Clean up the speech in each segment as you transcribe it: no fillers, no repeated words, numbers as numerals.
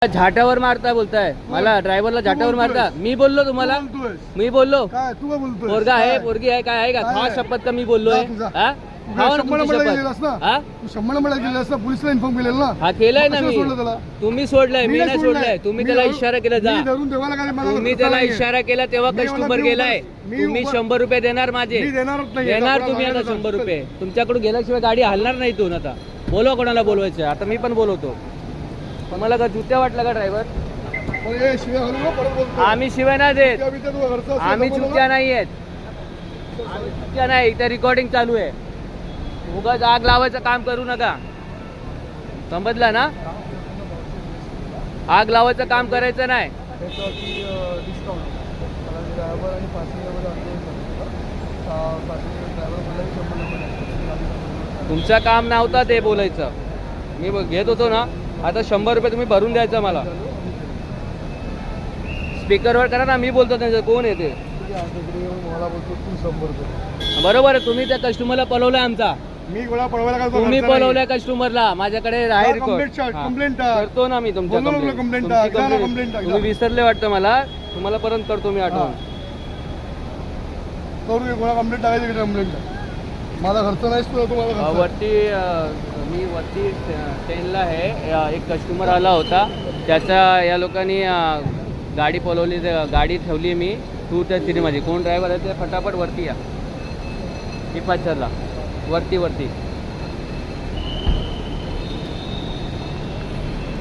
झाटावर मारता बोलताय मला, ड्रायव्हरला झाटावर मारता? मी बोललो तुम्हाला? मी बोललो? काय तू काय बोलतोय? पोरगा आहे, पोरगी आहे, काय आहे का? खा शपथ का मी बोललोय? हा? खावा ना तुमची शपथ. हा? तू 100 नंबर गेलेलास ना, पोलिसला इन्फॉर्म केलेलं ना. हा केलाय ना कशाला मी. सोडलं त्याला? तुम्ही सोडलाय, मी नाही सोडलाय. तुम्ही त्याला धरून- इशारा केला जा. मी धरून देवाला काय मला तुम्ही धरता त्याला नाहीये. इशारा केला तेव्हा मी कस्टमर मला गेलाय. मी तुम्ही उभा- 100 रुपये देणार माझे? मी देणारच नाही. देणार तुम्ही आता 100 रुपये. तुमच्याकडून गेल्याशिवाय गाडी हलणार नाही इथून. आता बोलवा कोणाला बोलवायचं. आता मी पण बोलवतो. तुम्हाला का जुत्या वाटला का ड्रायव्हर? आम्ही शिवाय नाही देत. आम्ही चुक्या नाही आहेत. आम्ही चुक्या नाही. इथे रिकॉर्डिंग चालू आहे. उगाच आग लावायचं काम करू नका, समजला ना? आग लावायचं काम करायचं नाही. तुमचं काम नव्हतं ते बोलायचं. मी घेत होतो ना. आता 100 रुपये तुम्ही भरून द्यायचं मला. स्पीकरवर करा ना, मी बोलतो त्यांचं. कोण येते? बरोबर आहे. तुम्ही त्या कस्टमरला पळवलाय आमचा. मी गोळा पळवायला काय तुम्ही पळवलाय कस्टमरला. माझ्याकडे आहे रिकॉर्ड. कंप्लेंट करतो ना मी तुमच्या कंप्लेंट. तुम्ही विसरले वाटतं मला. तुम्हाला परत करतो मी आठवण. गोळा कंप्लेंट टाकायची कंप्लेंट. माझा खर्च नाहीच तुला. तुम्हाला वरती मी वरती 10ला आहे. एक कस्टमर आला होता. त्याचा या लोकांनी गाडी पळवली. गाडी ठेवली मी 2-3 माझी. कोण ड्रायव्हर आहे ते फटाफट वरती या. हिपाचरला वरती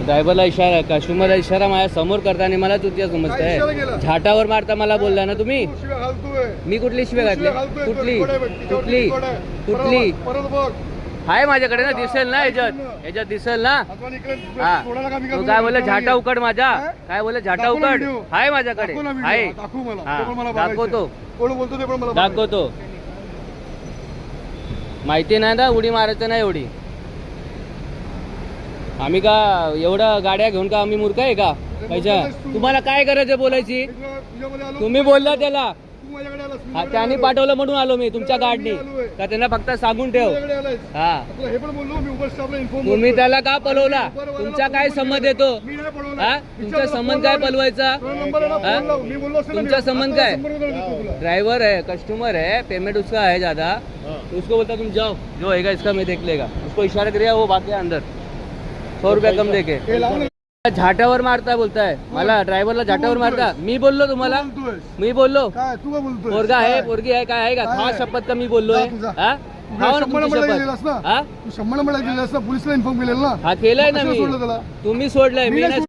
ड्रायव्हरला इशारा, कस्टमरला इशारा माझ्या समोर करताना मला तुझ्या समजताय. झाटावर मारता मला बोलला ना तुम्ही. मी कुठली शिव्या घातली? कुठली आहे माझ्याकडे ना? दिसेल ना याच्यात दिसेल ना? हा. तू काय बोलले? झाटा उकड माझा. काय बोलले? झाटा उकड आहे माझ्याकडे. आहे. दाखवतो. दाखवतो. माहिती नाही ना, उडी मारायचं नाही एवढी. आम्ही का एवढ्या गाड्या घेऊन का आम्ही मूर्ख आहे का? पैसा तुम्हाला काय गरज आहे बोलायची? तुम्ही बोलला त्याला. त्यांनी पाठवलं म्हणून आलो मी तुमच्या गाडीने. का त्यांना फक्त सांगून ठेव. हा. तुम्ही त्याला का पळवला? तुमचा काय संबंध येतो? हा? तुमचा संबंध काय पळवायचा? तुमचा संबंध काय? ड्राइवर है, कस्टमर है, पेमेंट उसका है ज्यादा, तो उसको बोलता तुम जाओ, जो होगा इसका मैं देख लेगा. उसको इशारा करिए, वो भाग गया अंदर 100 रुपया कम देके. झाटावर मारता बोलताय मला, ड्रायव्हरला झाटावर मारता? मी बोललो तुम्हाला? मी बोललो? पोरगा आहे, पोरगी आहे, काय आहे का? खा शपथ का मी बोललोय? हा? खावा ना तुमची शपथ. हा? 100 नंबर गेलेलास ना, पोलिसला इन्फॉर्म केलेलं ना. हा केलाय ना कशाला मी. सोडलं त्याला? तुम्ही सोडलाय, मी नाही.